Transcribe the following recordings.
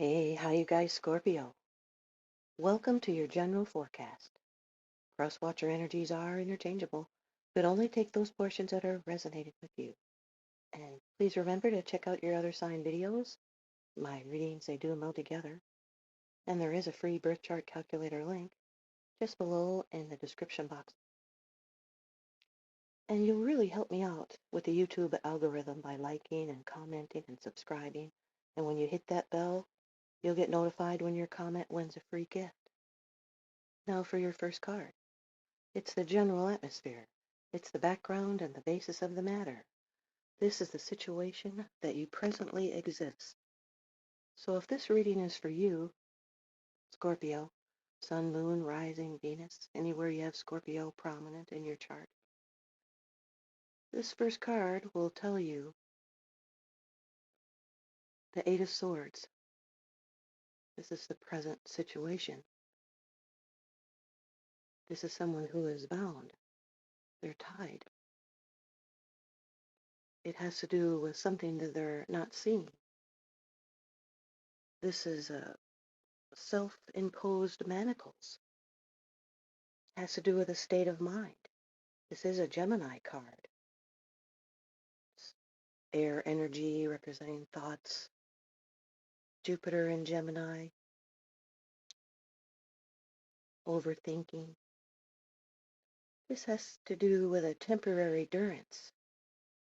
Hey, how you guys, Scorpio? Welcome to your general forecast. Cross-watcher energies are interchangeable, but only take those portions that are resonating with you. And please remember to check out your other sign videos. My readings, they do meld together. And there is a free birth chart calculator link just below in the description box. And you'll really help me out with the YouTube algorithm by liking and commenting and subscribing. And when you hit that bell, you'll get notified when your comment wins a free gift. Now for your first card. It's the general atmosphere. It's the background and the basis of the matter. This is the situation that you presently exist. So if this reading is for you, Scorpio, Sun, Moon, Rising, Venus, anywhere you have Scorpio prominent in your chart, this first card will tell you the Eight of Swords. This is the present situation. This is someone who is bound. They're tied. It has to do with something that they're not seeing. This is a self-imposed manacles. Has to do with a state of mind. This is a Gemini card. It's air energy representing thoughts. Jupiter in Gemini. Overthinking. This has to do with a temporary durance,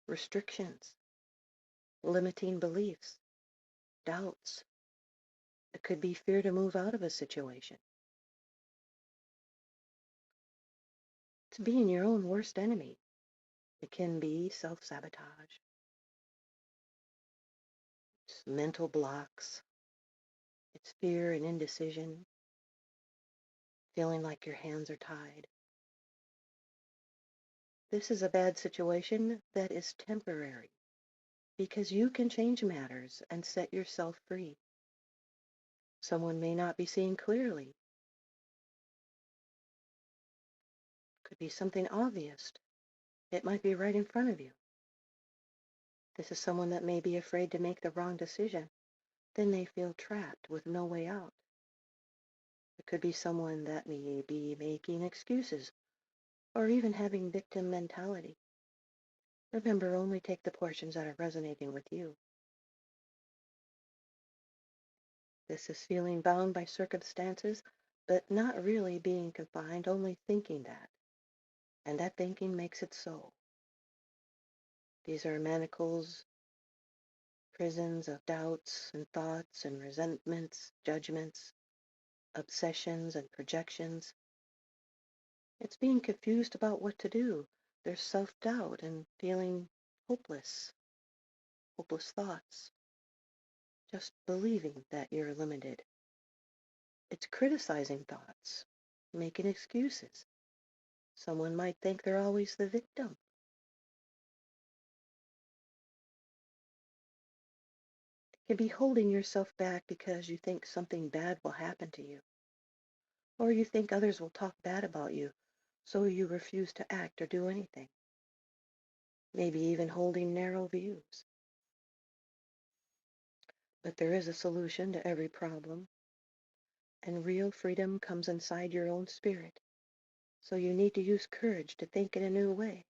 restrictions, limiting beliefs, doubts. It could be fear to move out of a situation. It's being your own worst enemy. It can be self-sabotage. It's mental blocks. It's fear and indecision. Feeling like your hands are tied. This is a bad situation that is temporary because you can change matters and set yourself free. Someone may not be seeing clearly. Could be something obvious. It might be right in front of you. This is someone that may be afraid to make the wrong decision. Then they feel trapped with no way out. It could be someone that may be making excuses or even having victim mentality. Remember, only take the portions that are resonating with you. This is feeling bound by circumstances, but not really being confined, only thinking that. And that thinking makes it so. These are manacles, prisons of doubts and thoughts and resentments, judgments, obsessions and projections. It's being confused about what to do. There's self-doubt and feeling hopeless, hopeless thoughts, just believing that you're limited. It's criticizing thoughts, making excuses. Someone might think they're always the victim. It can be holding yourself back because you think something bad will happen to you, or you think others will talk bad about you, so you refuse to act or do anything. Maybe even holding narrow views. But there is a solution to every problem, and real freedom comes inside your own spirit. So you need to use courage to think in a new way.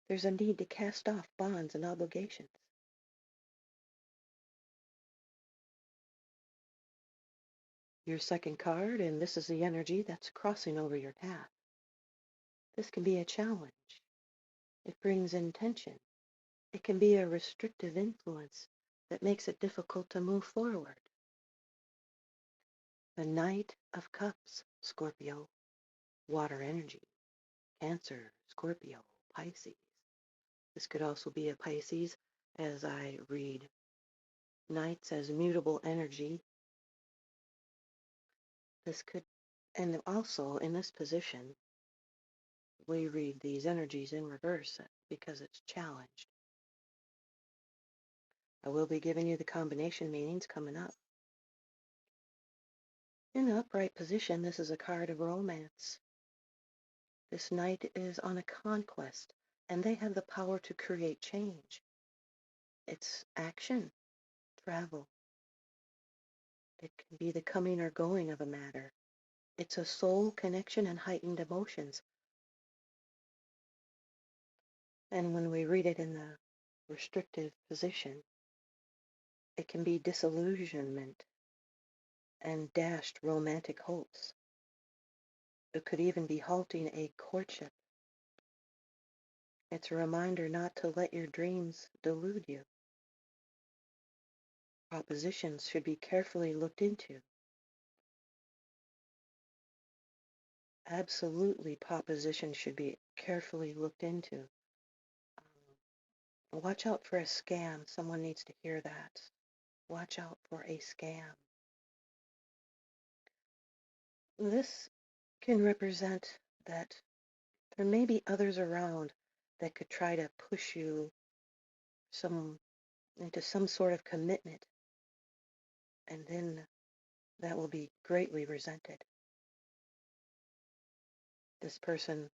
There's a need to cast off bonds and obligations. Your second card, and this is the energy that's crossing over your path. This can be a challenge. It brings intention. It can be a restrictive influence that makes it difficult to move forward. The Knight of Cups, Scorpio, water energy, Cancer, Scorpio, Pisces. This could also be a Pisces as I read Knights as mutable energy. This could, and also in this position, we read these energies in reverse because it's challenged. I will be giving you the combination meanings coming up. In the upright position, this is a card of romance. This knight is on a conquest, and they have the power to create change. It's action, travel, It can be the coming or going of a matter. It's a soul connection and heightened emotions. And when we read it in the restrictive position, it can be disillusionment and dashed romantic hopes. It could even be halting a courtship. It's a reminder not to let your dreams delude you. Propositions should be carefully looked into. Absolutely, propositions should be carefully looked into. Watch out for a scam. Someone needs to hear that. Watch out for a scam. This can represent that there may be others around that could try to push you into some sort of commitment, and then that will be greatly resented. This person,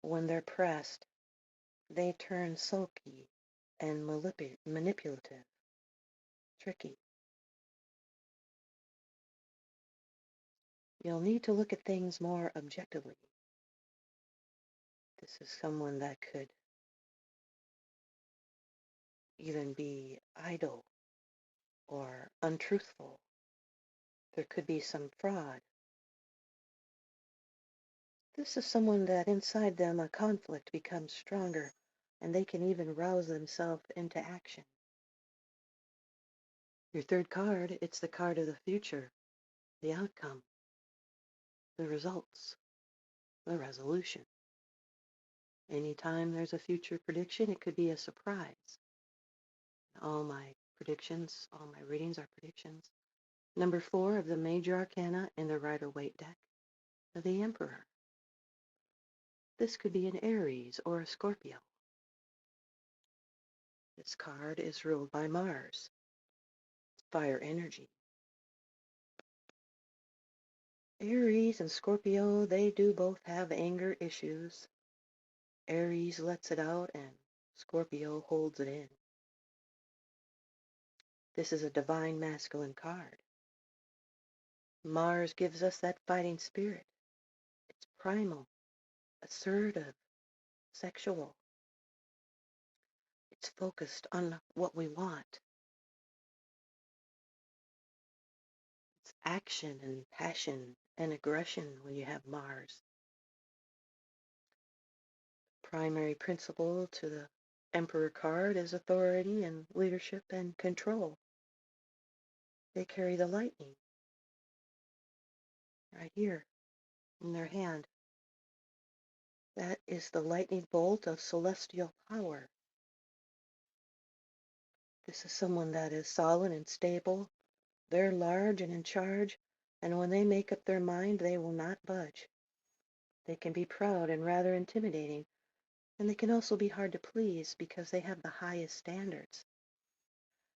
when they're pressed, they turn sulky and manipulative, tricky. You'll need to look at things more objectively. This is someone that could even be idle or untruthful. There could be some fraud. This is someone that inside them a conflict becomes stronger and they can even rouse themselves into action. Your third card, it's the card of the future, the outcome, the results, the resolution. Anytime there's a future prediction, it could be a surprise. All my predictions, all my readings are predictions. Number 4 of the major arcana in the Rider-Waite deck, the Emperor. This could be an Aries or a Scorpio. This card is ruled by Mars, fire energy. Aries and Scorpio, they do both have anger issues. Aries lets it out and Scorpio holds it in. This is a divine masculine card. Mars gives us that fighting spirit. It's primal, assertive, sexual. It's focused on what we want. It's action and passion and aggression when you have Mars. Primary principle to the Emperor card is authority and leadership and control. They carry the lightning right here in their hand. That is the lightning bolt of celestial power. This is someone that is solid and stable. They're large and in charge, and when they make up their mind, they will not budge. They can be proud and rather intimidating, and they can also be hard to please because they have the highest standards.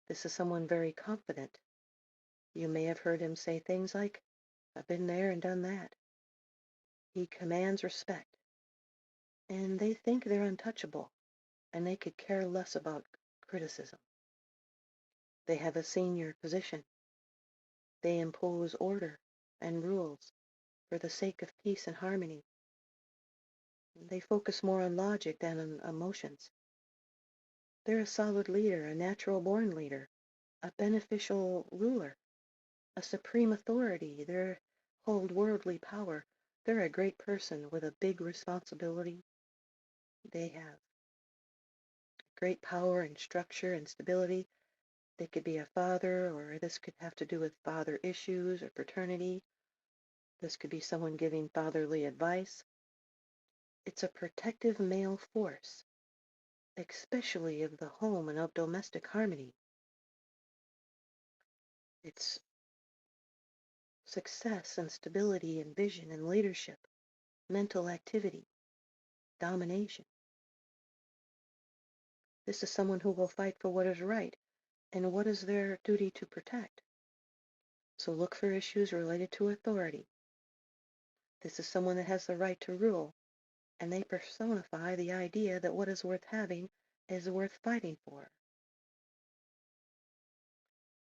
This is someone very confident. You may have heard him say things like, "I've been there and done that." He commands respect, and they think they're untouchable, and they could care less about criticism. They have a senior position. They impose order and rules for the sake of peace and harmony. They focus more on logic than on emotions. They're a solid leader, a natural-born leader, a beneficial ruler, a supreme authority. They hold worldly power. They're a great person with a big responsibility. They have great power and structure and stability. They could be a father, or this could have to do with father issues or paternity. This could be someone giving fatherly advice. It's a protective male force, especially of the home and of domestic harmony. It's success and stability and vision and leadership, mental activity, domination. This is someone who will fight for what is right and what is their duty to protect. So look for issues related to authority. This is someone that has the right to rule, and they personify the idea that what is worth having is worth fighting for.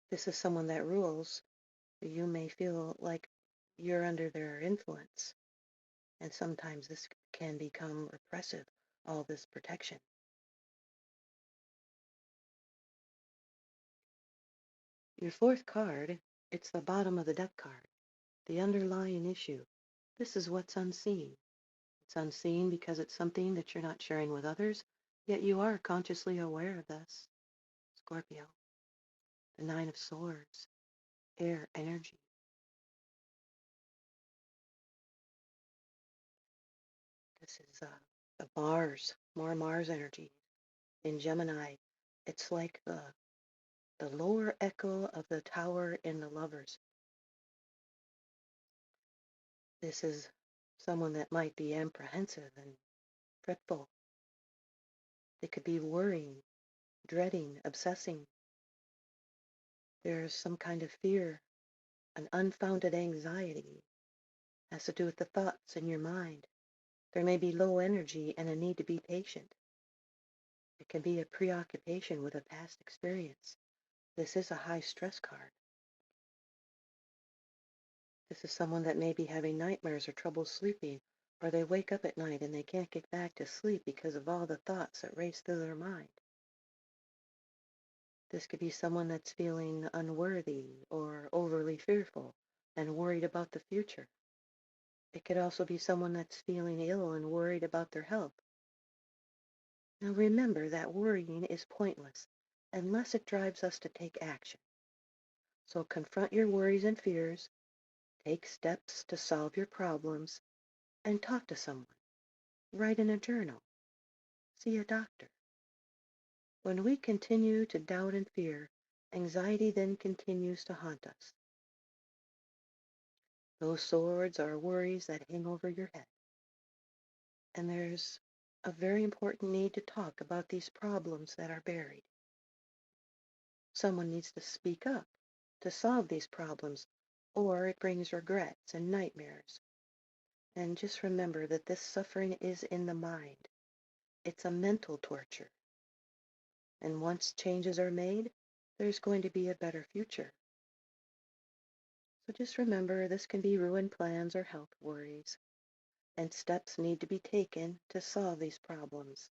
This is someone that rules You may feel like you're under their influence, and sometimes this can become repressive, all this protection. Your fourth card, it's the bottom of the deck card, the underlying issue. This is what's unseen. It's unseen because it's something that you're not sharing with others, yet you are consciously aware of this. Scorpio, the Nine of Swords, air energy. This is the Mars, more Mars energy. In Gemini, it's like the lower echo of the tower in the Lovers. This is someone that might be apprehensive and fretful. They could be worrying, dreading, obsessing. There's some kind of fear, an unfounded anxiety. Has to do with the thoughts in your mind. There may be low energy and a need to be patient. It can be a preoccupation with a past experience. This is a high stress card. This is someone that may be having nightmares or trouble sleeping, or they wake up at night and they can't get back to sleep because of all the thoughts that race through their mind. This could be someone that's feeling unworthy or overly fearful and worried about the future. It could also be someone that's feeling ill and worried about their health. Now remember that worrying is pointless unless it drives us to take action. So confront your worries and fears, take steps to solve your problems, and talk to someone. Write in a journal. See a doctor. When we continue to doubt and fear, anxiety then continues to haunt us. Those swords are worries that hang over your head. And there's a very important need to talk about these problems that are buried. Someone needs to speak up to solve these problems, or it brings regrets and nightmares. And just remember that this suffering is in the mind. It's a mental torture. And once changes are made, there's going to be a better future. So just remember this can be ruined plans or health worries, and steps need to be taken to solve these problems.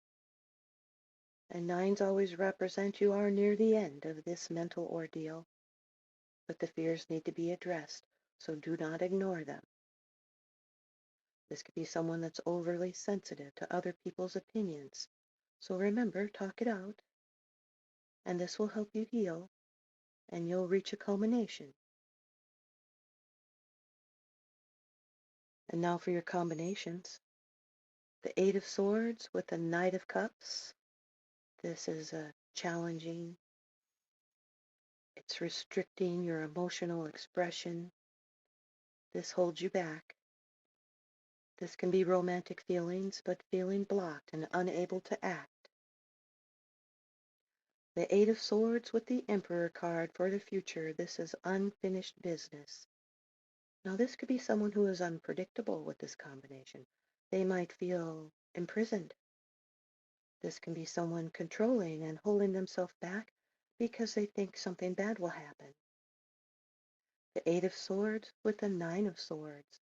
And nines always represent you are near the end of this mental ordeal, but the fears need to be addressed, so do not ignore them. This could be someone that's overly sensitive to other people's opinions, so remember, talk it out, and this will help you heal, and you'll reach a culmination. And now for your combinations. The Eight of Swords with the Knight of Cups. This is challenging. It's restricting your emotional expression. This holds you back. This can be romantic feelings, but feeling blocked and unable to act. The Eight of Swords with the Emperor card for the future. This is unfinished business. Now this could be someone who is unpredictable with this combination. They might feel imprisoned. This can be someone controlling and holding themselves back because they think something bad will happen. The Eight of Swords with the Nine of Swords.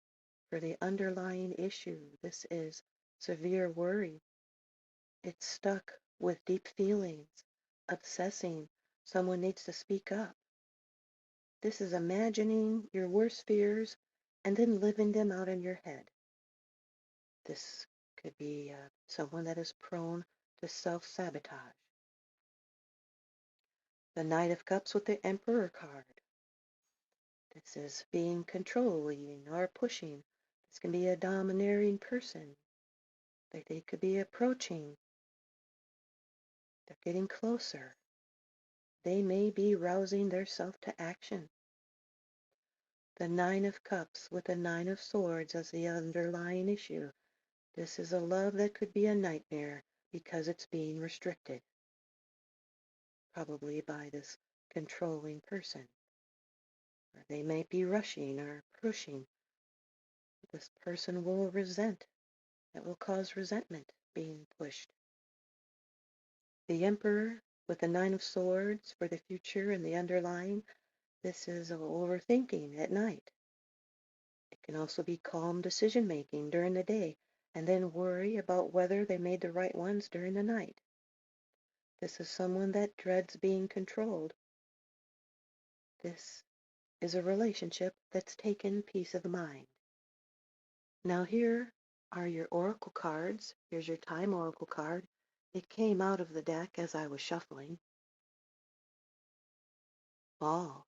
For the underlying issue, this is severe worry. It's stuck with deep feelings, obsessing. Someone needs to speak up. This is imagining your worst fears and then living them out in your head. This could be someone that is prone to self-sabotage. The Knight of Cups with the Emperor card. This is being controlling or pushing. This can be a domineering person. They could be approaching. They're getting closer. They may be rousing theirself to action. The Nine of Cups with the Nine of Swords as the underlying issue. This is a love that could be a nightmare because it's being restricted, probably by this controlling person. Or they may be rushing or pushing. This person will resent. It will cause resentment being pushed. The Emperor with the Nine of Swords for the future and the underlying. This is overthinking at night. It can also be calm decision making during the day and then worry about whether they made the right ones during the night. This is someone that dreads being controlled. This is a relationship that's taken peace of mind. Now here are your oracle cards. Here's your time oracle card. It came out of the deck as I was shuffling. Ball.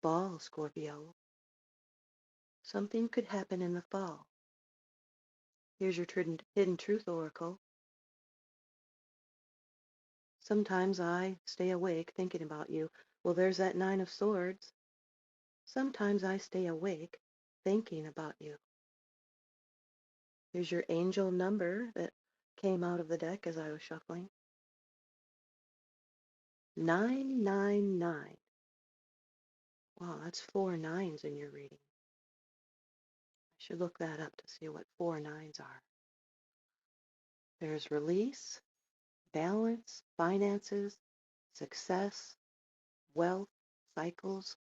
Ball, Scorpio. Something could happen in the fall. Here's your hidden truth oracle. Sometimes I stay awake thinking about you. Well, there's that Nine of Swords. Sometimes I stay awake thinking about you. Here's your angel number that came out of the deck as I was shuffling. 999. Wow, that's 4 nines in your reading. I should look that up to see what 4 nines are. There's release, balance, finances, success, wealth, cycles,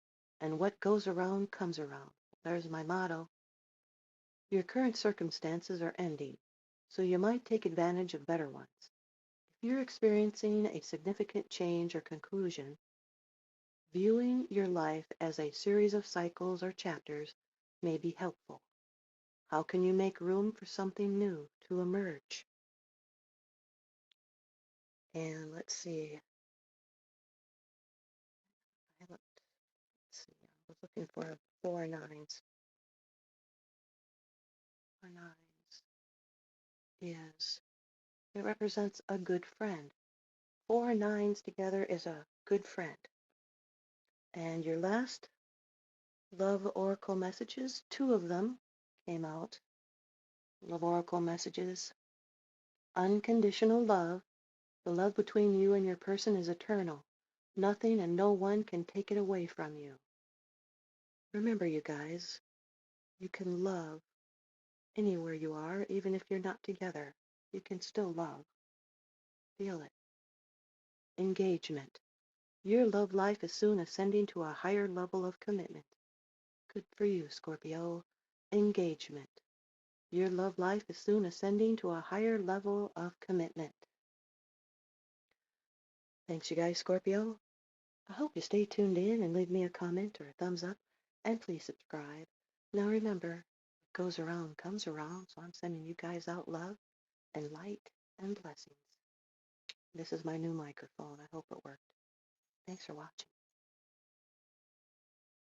and what goes around comes around. There's my motto. Your current circumstances are ending, so you might take advantage of better ones. If you're experiencing a significant change or conclusion, viewing your life as a series of cycles or chapters may be helpful. How can you make room for something new to emerge? And let's see. Let's see. I was looking for 4 nines. 4 nines it represents a good friend. 4 nines together is a good friend. And your last love oracle messages, 2 of them came out. Love oracle messages. Unconditional love. The love between you and your person is eternal. Nothing and no one can take it away from you. Remember, you guys, you can love anywhere you are, even if you're not together. You can still love. Feel it. Engagement. Your love life is soon ascending to a higher level of commitment. Good for you, Scorpio. Engagement. Your love life is soon ascending to a higher level of commitment. Thanks, you guys, Scorpio. I hope you stay tuned in and leave me a comment or a thumbs up, and please subscribe. Now remember, what goes around comes around, so I'm sending you guys out love and light and blessings. This is my new microphone. I hope it worked. Thanks for watching.